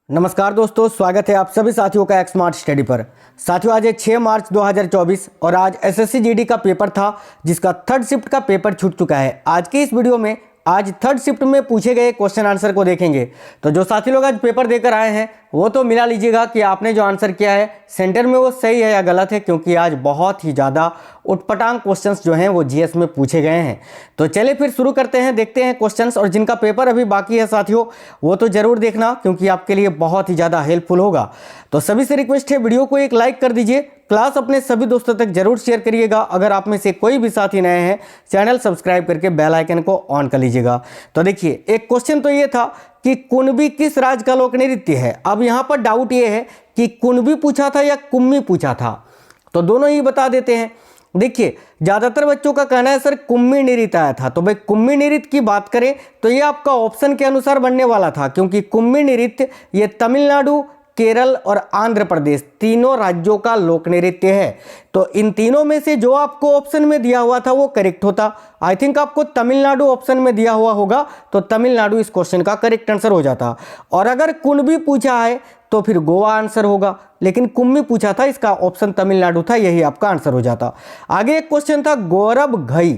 नमस्कार दोस्तों, स्वागत है आप सभी साथियों का एक स्मार्ट स्टडी पर। साथियों, आज है 6 मार्च 2024 और आज एसएससी जीडी का पेपर था जिसका थर्ड शिफ्ट का पेपर छूट चुका है। आज की इस वीडियो में आज थर्ड शिफ्ट में पूछे गए क्वेश्चन आंसर को देखेंगे। तो जो साथी लोग आज पेपर देकर आए हैं वो तो मिला लीजिएगा कि आपने जो आंसर किया है सेंटर में वो सही है या गलत है, क्योंकि आज बहुत ही ज़्यादा उटपटांग क्वेश्चंस जो हैं वो जीएस में पूछे गए हैं। तो चलिए फिर शुरू करते हैं, देखते हैं क्वेश्चंस। और जिनका पेपर अभी बाकी है साथियों वो तो जरूर देखना, क्योंकि आपके लिए बहुत ही ज़्यादा हेल्पफुल होगा। तो सभी से रिक्वेस्ट है, वीडियो को एक लाइक कर दीजिए, क्लास अपने सभी दोस्तों तक जरूर शेयर करिएगा। अगर आप में से कोई भी साथी नए हैं चैनल सब्सक्राइब करके बेल आइकन को ऑन कर लीजिएगा। तो देखिए, एक क्वेश्चन तो ये था कि कुणबी किस राज्य का लोक नृत्य है। अब यहाँ पर डाउट ये है कि कुणबी पूछा था या कुम्मी पूछा था, तो दोनों ही बता देते हैं। देखिए, ज्यादातर बच्चों का कहना है सर कुम्मी नृत्य आया था, तो भाई कुम्मी नृत्य की बात करें तो ये आपका ऑप्शन के अनुसार बनने वाला था, क्योंकि कुम्मी नृत्य ये तमिलनाडु, केरल और आंध्र प्रदेश तीनों राज्यों का लोक नृत्य है। तो इन तीनों में से जो आपको ऑप्शन में दिया हुआ था वो करेक्ट होता। आई थिंक आपको तमिलनाडु ऑप्शन में दिया हुआ होगा, तो तमिलनाडु इस क्वेश्चन का करेक्ट आंसर हो जाता। और अगर कुणबी पूछा है तो फिर गोवा आंसर होगा, लेकिन कुम्मी पूछा था, इसका ऑप्शन तमिलनाडु था, यही आपका आंसर हो जाता। आगे एक क्वेश्चन था गौरव घई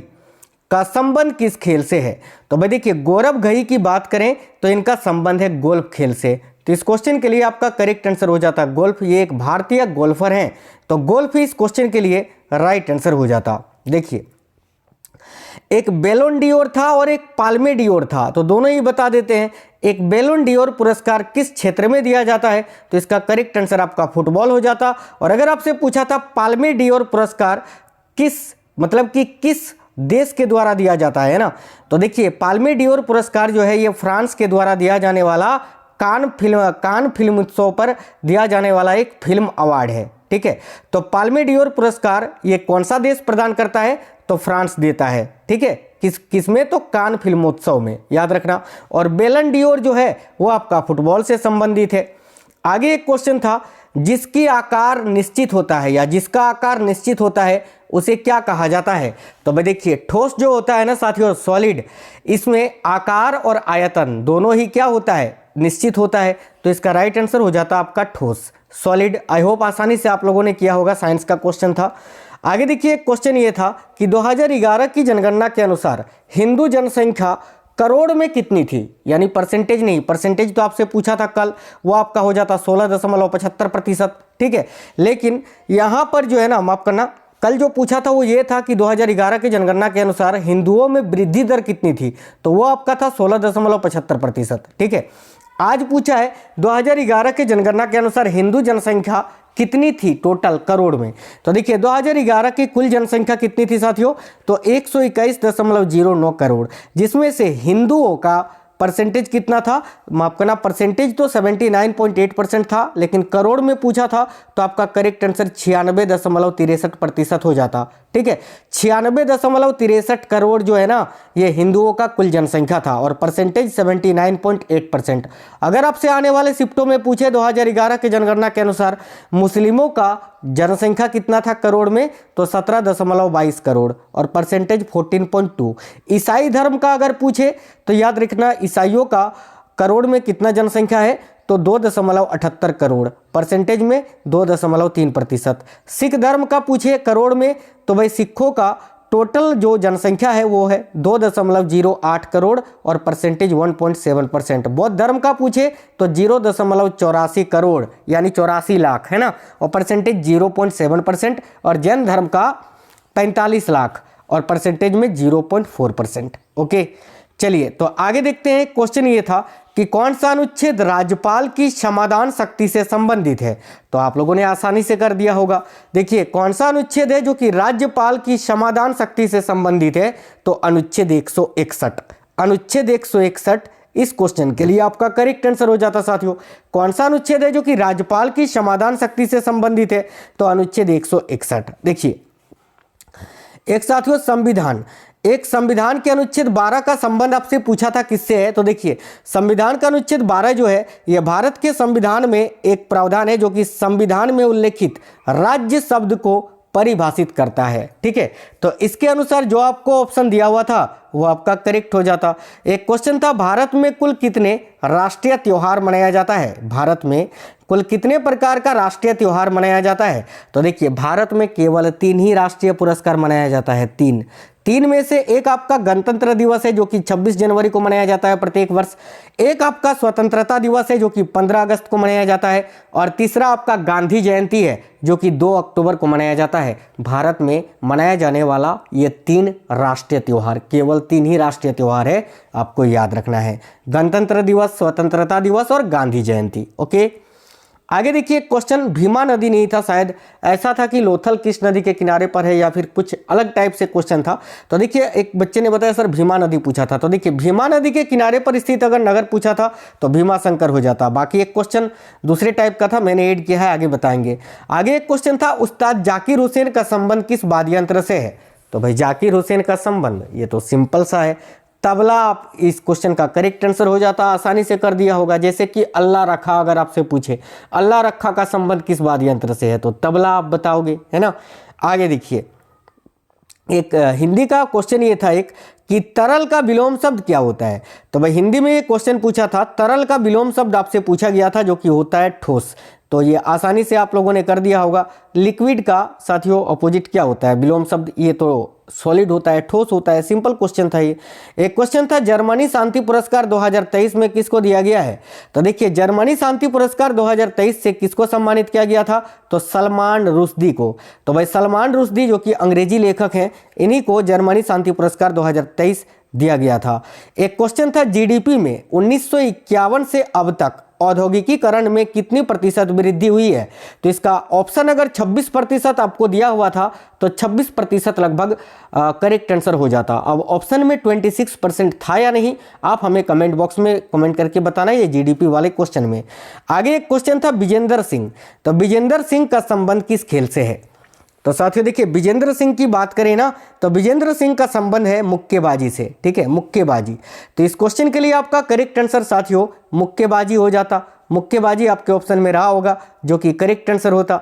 का संबंध किस खेल से है। तो भाई देखिए, गौरव घई की बात करें तो इनका संबंध है गोल्फ खेल से, तो इस क्वेश्चन के लिए आपका करेक्ट आंसर हो जाता गोल्फ। ये एक भारतीय गोल्फर हैं, तो गोल्फ ही इस क्वेश्चन के लिए राइट आंसर हो जाता। देखिए, एक बैलोन डियोर था और एक पाल्मे डियोर था, तो दोनों ही बता देते हैं। एक बैलोन डियोर पुरस्कार किस क्षेत्र में दिया जाता है, तो इसका करेक्ट आंसर आपका फुटबॉल हो जाता। और अगर आपसे पूछा था पाल्मे डियोर पुरस्कार किस देश के द्वारा दिया जाता है ना, तो देखिए पाल्मे डियोर पुरस्कार जो है ये फ्रांस के द्वारा दिया जाने वाला कान फिल्म उत्सव पर दिया जाने वाला एक फिल्म अवार्ड है। ठीक है, तो पाल्मे डियोर पुरस्कार ये कौन सा देश प्रदान करता है, तो फ्रांस देता है। ठीक है, किसमें, तो कान फिल्मोत्सव में, याद रखना। और बैलन डियोर जो है वो आपका फुटबॉल से संबंधित है। आगे एक क्वेश्चन था, जिसकी आकार निश्चित होता है या जिसका आकार निश्चित होता है उसे क्या कहा जाता है। तो भाई देखिए, ठोस जो होता है ना साथियों, सॉलिड, इसमें आकार और आयतन दोनों ही क्या होता है, निश्चित होता है, तो इसका राइट आंसर हो जाता आपका ठोस, सॉलिड। आई होप आसानी से आप लोगों ने किया होगा, साइंस का क्वेश्चन था। आगे देखिए, क्वेश्चन ये था कि 2011 की जनगणना के अनुसार हिंदू जनसंख्या करोड़ में कितनी थी, यानी परसेंटेज नहीं, परसेंटेज तो आपसे पूछा था कल, वो आपका हो जाता 16.75%। ठीक है, लेकिन यहाँ पर जो है ना, माफ करना, कल जो पूछा था वो ये था कि 2011 की जनगणना के अनुसार हिंदुओं में वृद्धि दर कितनी थी, तो वो आपका था 16.75%। ठीक है, आज पूछा है 2011 की जनगणना के अनुसार हिंदू जनसंख्या कितनी थी टोटल करोड़ में। तो देखिए, 2011 की कुल जनसंख्या कितनी थी साथियों, तो 121.09 करोड़, जिसमें से हिंदुओं का परसेंटेज कितना था, माफ करना, परसेंटेज तो 79.8% था, लेकिन करोड़ में पूछा था तो आपका करेक्ट आंसर 96.63% हो जाता। ठीक है, 96.63 करोड़ जो है ना, ये हिंदुओं का कुल जनसंख्या था और परसेंटेज 79.8%। अगर आपसे आने वाले शिफ्टों में पूछे 2011 की जनगणना के अनुसार मुस्लिमों का जनसंख्या कितना था करोड़ में, तो 17.22 करोड़ और परसेंटेज 14.2। ईसाई धर्म का अगर पूछे तो याद रखना, ईसाइयों का करोड़ में कितना जनसंख्या है, तो 2.78 करोड़, परसेंटेज में 2.3%। सिख धर्म का पूछे करोड़ में, तो भाई सिखों का टोटल जो जनसंख्या है वो है 2.08 करोड़ और परसेंटेज 1.7%। बौद्ध धर्म का पूछे तो 0.84 करोड़ यानी 84 लाख है ना, और परसेंटेज 0.7%। और जैन धर्म का 45 लाख और परसेंटेज में 0.4%। ओके, चलिए तो आगे देखते हैं। क्वेश्चन ये था कि कौन सा अनुच्छेद राज्यपाल की क्षमादान शक्ति से संबंधित है, तो आप लोगों ने आसानी से कर दिया होगा। देखिए, कौन सा अनुच्छेद है जो कि राज्यपाल की क्षमादान शक्ति से संबंधित है, तो अनुच्छेद 161। अनुच्छेद 161 इस क्वेश्चन के लिए आपका करेक्ट आंसर हो जाता साथियों। कौन सा अनुच्छेद है जो कि राज्यपाल की क्षमादान शक्ति से संबंधित है, तो अनुच्छेद 161। देखिए, एक साथियों संविधान के अनुच्छेद 12 का संबंध आपसे पूछा था किससे है, तो देखिए संविधान का अनुच्छेद 12 जो है यह भारत के संविधान में एक प्रावधान है जो कि संविधान में उल्लेखित राज्य शब्द को परिभाषित करता है। ठीक है, तो इसके अनुसार जो आपको ऑप्शन दिया हुआ था वो आपका करेक्ट हो जाता। एक क्वेश्चन था, भारत में कुल कितने राष्ट्रीय त्योहार मनाया जाता है? भारत में कुल कितने प्रकार का राष्ट्रीय त्योहार मनाया जाता है? तो देखिए, भारत में केवल 3 ही राष्ट्रीय पुरस्कार मनाया जाता है। 3 में से एक आपका गणतंत्र दिवस है जो कि 26 जनवरी को मनाया जाता है प्रत्येक वर्ष, एक आपका स्वतंत्रता दिवस है जो कि 15 अगस्त को मनाया जाता है, और तीसरा आपका गांधी जयंती है जो कि 2 अक्टूबर को मनाया जाता है। भारत में मनाया जाने वाला ये 3 राष्ट्रीय त्योहार, केवल 3 ही राष्ट्रीय त्योहार है, आपको याद रखना है, गणतंत्र दिवस, स्वतंत्रता दिवस और गांधी जयंती। ओके, आगे देखिए, क्वेश्चन भीमा नदी नहीं था, शायद ऐसा था कि लोथल किस नदी के किनारे पर है या फिर कुछ अलग टाइप से क्वेश्चन था। तो देखिए, एक बच्चे ने बताया सर भीमा नदी पूछा था, तो देखिए भीमा नदी के किनारे पर स्थित अगर नगर पूछा था तो भीमा शंकर हो जाता। बाकी एक क्वेश्चन दूसरे टाइप का था, मैंने ऐड किया है, आगे बताएंगे। आगे एक क्वेश्चन था, उस्ताद जाकिर हुसैन का संबंध किस वाद्य यंत्र से है? तो भाई जाकिर हुसैन का संबंध ये तो सिंपल सा है, तबला। आप इस क्वेश्चन का करेक्ट आंसर हो जाता, आसानी से कर दिया होगा। जैसे कि अल्लाह रखा अगर आपसे पूछे, अल्लाह रखा का संबंध किस वाद्य यंत्र से है? तो तबला आप बताओगे, है ना। आगे देखिए, एक हिंदी का क्वेश्चन ये था एक कि तरल का विलोम शब्द क्या होता है? तो भाई हिंदी में ये क्वेश्चन पूछा था, तरल का विलोम शब्द आपसे पूछा गया था जो कि होता है ठोस। तो ये आसानी से आप लोगों ने कर दिया होगा। लिक्विड का साथियों अपोजिट क्या होता है? विलोम शब्द, ये तो सॉलिड होता है, ठोस होता है। सिंपल क्वेश्चन था ये। एक क्वेश्चन था, जर्मनी शांति पुरस्कार 2023 में किसको दिया गया है? तो देखिए, जर्मनी शांति पुरस्कार 2023 से किसको सम्मानित किया गया था? तो सलमान रुश्दी को। तो भाई सलमान रुश्दी जो कि अंग्रेजी लेखक हैं, इन्हीं को जर्मनी शांति पुरस्कार 2023 दिया गया था। एक क्वेश्चन था, जीडीपी में 1951 से अब तक औद्योगिकीकरण में कितनी प्रतिशत वृद्धि हुई है? तो इसका ऑप्शन अगर 26% आपको दिया हुआ था तो 26% लगभग करेक्ट आंसर हो जाता। अब ऑप्शन में 26% था या नहीं, आप हमें कमेंट बॉक्स में कमेंट करके बताना, ये जीडीपी वाले क्वेश्चन में। आगे एक क्वेश्चन था, विजेंद्र सिंह। तो विजेंद्र सिंह का संबंध किस खेल से है? तो साथियों देखिए, विजेंद्र सिंह की बात करें ना तो विजेंद्र सिंह का संबंध है मुक्केबाजी से। ठीक है, मुक्केबाजी। तो इस क्वेश्चन के लिए आपका करेक्ट आंसर साथियों मुक्केबाजी हो जाता। मुक्केबाजी आपके ऑप्शन में रहा होगा जो कि करेक्ट आंसर होता।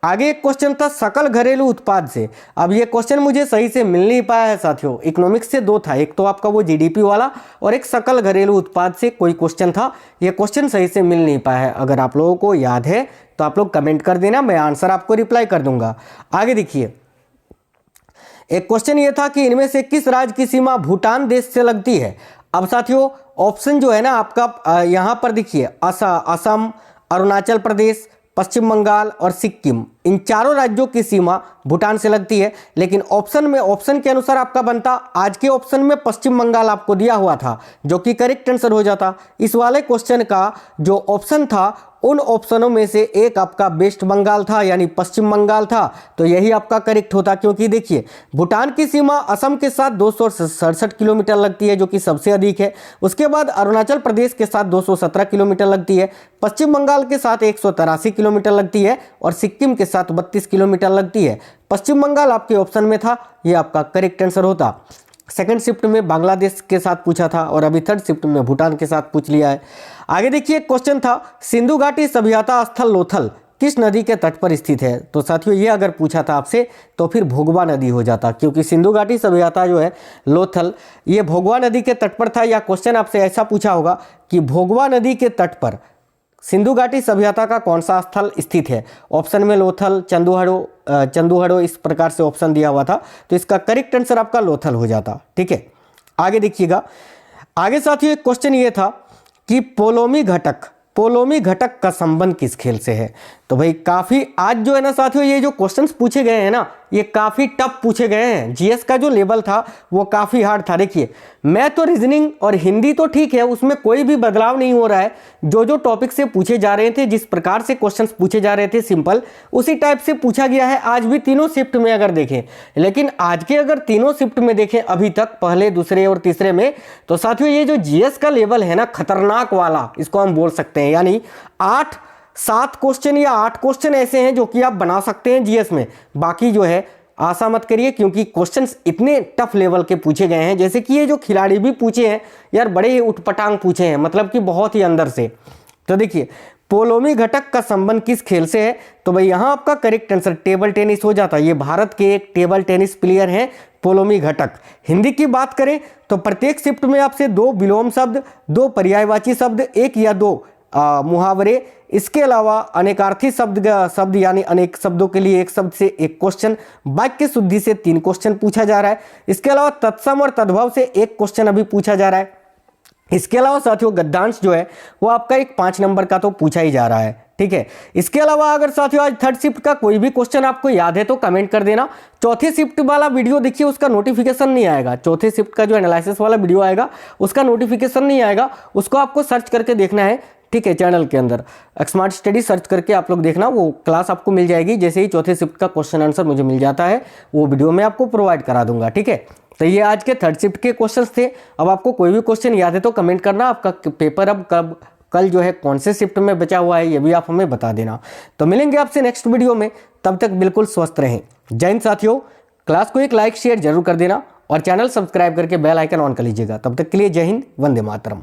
आगे एक क्वेश्चन था, सकल घरेलू उत्पाद से। अब ये क्वेश्चन मुझे सही से मिल नहीं पाया है साथियों, इकोनॉमिक्स से 2 था, एक तो आपका वो जीडीपी वाला और एक सकल घरेलू उत्पाद से कोई क्वेश्चन था। ये क्वेश्चन सही से मिल नहीं पाया है। अगर आप लोगों को याद है तो आप लोग कमेंट कर देना, मैं आंसर आपको रिप्लाई कर दूंगा। आगे देखिए, एक क्वेश्चन ये था कि इनमें से किस राज्य की सीमा भूटान देश से लगती है? अब साथियों ऑप्शन जो है ना आपका यहाँ पर देखिए, असम, अरुणाचल प्रदेश, पश्चिम बंगाल और सिक्किम, इन चारों राज्यों की सीमा भूटान से लगती है। लेकिन ऑप्शन के अनुसार आपका बनता, आज के ऑप्शन में पश्चिम बंगाल आपको दिया हुआ था जो कि करेक्ट आंसर हो जाता। इस वाले क्वेश्चन का जो ऑप्शन था उन ऑप्शनों में से एक आपका वेस्ट बंगाल था, यानी पश्चिम बंगाल था, तो यही आपका करेक्ट होता। क्योंकि देखिए, भूटान की सीमा असम के साथ 267 किलोमीटर लगती है जो कि सबसे अधिक है। उसके बाद अरुणाचल प्रदेश के साथ 217 किलोमीटर लगती है, पश्चिम बंगाल के साथ 183 किलोमीटर लगती है और सिक्किम के साथ 32 किलोमीटर लगती है। पश्चिम बंगाल आपके ऑप्शन में था, ये आपका करेक्ट आंसर होता। सेकंड शिफ्ट में बांग्लादेश के साथ पूछा था और अभी थर्ड शिफ्ट में भूटान के साथ पूछ लिया है। आगे देखिए, क्वेश्चन था, सिंधु घाटी सभ्यता स्थल लोथल किस नदी के तट पर स्थित है? तो साथियों ये अगर पूछा था आपसे तो फिर भोगवा नदी हो जाता, क्योंकि सिंधु घाटी सभ्यता जो है लोथल, ये भोगवा नदी के तट पर था। या क्वेश्चन आपसे ऐसा पूछा होगा कि भोगवा नदी के तट पर सिंधु घाटी सभ्यता का कौन सा स्थल स्थित है? ऑप्शन में लोथल, चंदुहड़ो इस प्रकार से ऑप्शन दिया हुआ था, तो इसका करेक्ट आंसर आपका लोथल हो जाता। ठीक है, आगे देखिएगा। आगे साथियों एक क्वेश्चन ये था कि पोलोमी घटक का संबंध किस खेल से है? तो भाई काफ़ी आज जो है ना साथियों, ये जो क्वेश्चंस पूछे गए हैं ना, ये काफ़ी टफ पूछे गए हैं। जीएस का जो लेवल था वो काफ़ी हार्ड था। देखिए, मैथ तो रीजनिंग और हिंदी तो ठीक है, उसमें कोई भी बदलाव नहीं हो रहा है। जो टॉपिक से पूछे जा रहे थे, जिस प्रकार से क्वेश्चंस पूछे जा रहे थे सिंपल, उसी टाइप से पूछा गया है आज भी तीनों शिफ्ट में अगर देखें। लेकिन आज के अगर तीनों शिफ्ट में देखें अभी तक, पहले, दूसरे और तीसरे में, तो साथियों ये जो जीएस का लेवल है ना, खतरनाक वाला इसको हम बोल सकते हैं। यानी 7 क्वेश्चन या 8 क्वेश्चन ऐसे हैं जो कि आप बना सकते हैं जीएस में। बाकी जो है आशा मत करिए, क्योंकि क्वेश्चंस इतने टफ लेवल के पूछे गए हैं। जैसे कि ये जो खिलाड़ी भी पूछे हैं यार, बड़े ही उटपटांग पूछे हैं, मतलब कि बहुत ही अंदर से। तो देखिए, पोलोमी घटक का संबंध किस खेल से है? तो भाई यहाँ आपका करेक्ट आंसर टेबल टेनिस हो जाता है। ये भारत के एक टेबल टेनिस प्लेयर हैं पोलोमी घटक। हिंदी की बात करें तो प्रत्येक शिफ्ट में आपसे 2 विलोम शब्द, 2 पर्यायवाची शब्द, 1 या 2 मुहावरे, इसके अलावा अनेकार्थी शब्द यानी अनेक शब्दों के लिए एक शब्द से 1 क्वेश्चन, वाक्य शुद्धि से 3 क्वेश्चन पूछा जा रहा है। इसके अलावा तत्सम और तद्भव से 1 क्वेश्चन अभी पूछा जा रहा है। इसके अलावा साथियों गद्यांश जो है वो आपका एक 5 नंबर का तो पूछा ही जा रहा है, ठीक है। इसके अलावा अगर साथियों आज थर्ड शिफ्ट का कोई भी क्वेश्चन आपको याद है तो कमेंट कर देना। चौथे शिफ्ट वाला वीडियो देखिए, उसका नोटिफिकेशन नहीं आएगा। चौथे शिफ्ट का जो एनालिसिस वाला वीडियो आएगा उसका नोटिफिकेशन नहीं आएगा, उसको आपको सर्च करके देखना है, ठीक है। चैनल के अंदर स्मार्ट स्टडी सर्च करके आप लोग देखना, वो क्लास आपको मिल जाएगी। जैसे ही चौथे शिफ्ट का क्वेश्चन आंसर मुझे मिल जाता है वो वीडियो मैं आपको प्रोवाइड करा दूंगा, ठीक है। तो ये आज के थर्ड शिफ्ट के क्वेश्चंस थे। अब आपको कोई भी क्वेश्चन याद है तो कमेंट करना। आपका पेपर अब कल जो है कौन से शिफ्ट में बचा हुआ है ये भी आप हमें बता देना। तो मिलेंगे आपसे नेक्स्ट वीडियो में, तब तक बिल्कुल स्वस्थ रहें। जय हिंद साथियों। क्लास को एक लाइक शेयर जरूर कर देना और चैनल सब्सक्राइब करके बेल आइकन ऑन कर लीजिएगा। तब तक के लिए जय हिंद, वंदे मातरम।